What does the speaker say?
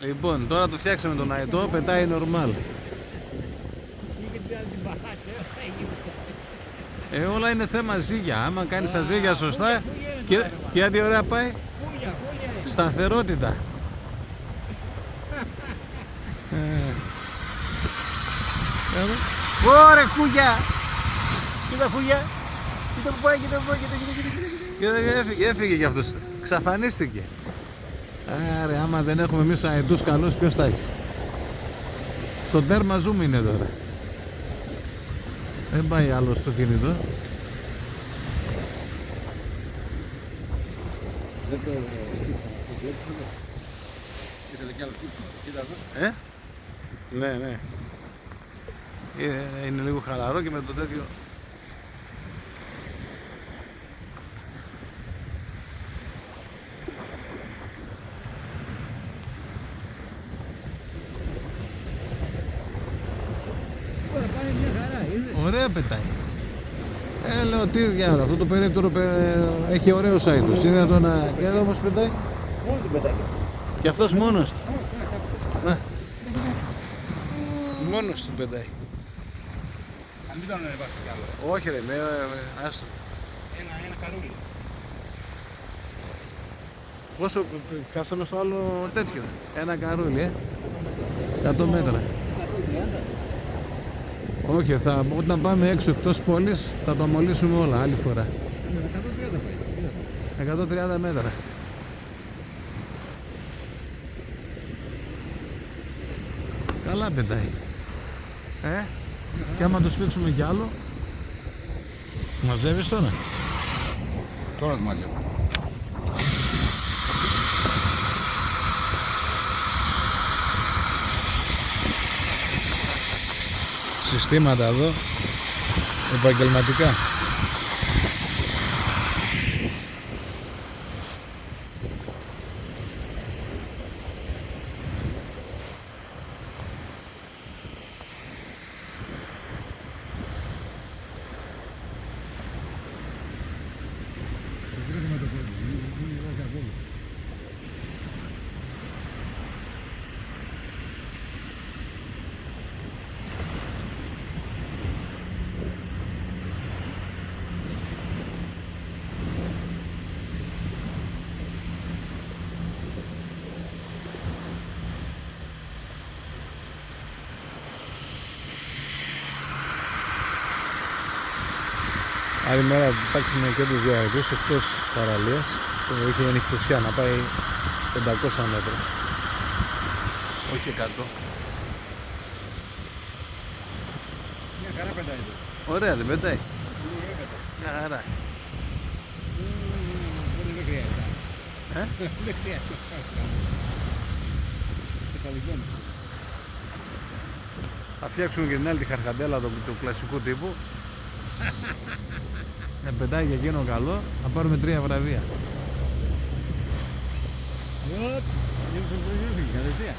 Λοιπόν, τώρα το φτιάξαμε τον αετό, πετάει normal. Όλα είναι θέμα ζύγια. Άμα κάνεις τα ζύγια σωστά, και τι ωραία πάει. Σταθερότητα. Ωρε κούγια! Κοίτα φούγια! Κοίτα που πάει, κοίτα που πάει, κοίτα. Έφυγε κι αυτός. Ξαφανίστηκε. Άρε, άμα δεν έχουμε εμείς αετούς καλούς, ποιος θα έχει. Στο τέρμα zoom είναι τώρα. Δεν πάει άλλο στο κινητό. Δεν το κλέψαμε. Ήθελε κι άλλο κλέψαμε. Κοίτα εδώ. Ναι, ναι. Είναι λίγο χαλαρό και με το τέτοιο. Πάει μια χαρά, είδε. Ωραία πετάει. Λέω τι διάλογο, αυτό το περίπτωρο έχει ωραίους αίτους. Είναι το να... Και εδώ όμως πετάει. Μόνο την πετάει. Και αυτός μόνος του. Μόνος του πετάει. Αν μην τον ανεβάσει κι άλλο. Όχι ρε, άστο. Ένα καρούλι. Πόσο κάσαμε στο άλλο τέτοιο. Ένα καρούλι, 100 μέτρα. Όχι, όταν πάμε έξω εκτός πόλης θα το αμολύσουμε όλα άλλη φορά. 130 μέτρα. Καλά πετάει. Και άμα το σφίξουμε κι άλλο, μαζεύεις τώρα. Τώρα το μαζεύω. Συστήματα εδώ, επαγγελματικά. Άλλη μέρα θα τάξουμε και τους δύο αετούς εκτός παραλίας. Είχε ανοιχτωσιά να πάει 500 μέτρα. Όχι 100. Μια χαρά πετάει εδώ. Ωραία δεν πετάει. Μια χαρά. Δεν χρειάζεται. Δεν χρειάζεται. Θα φτιάξουμε και την άλλη τη χαρχαντέλα του κλασικού τύπου. Πετάει και εκείνο καλό, θα πάρουμε 3 βραβεία. Κατευθείαν.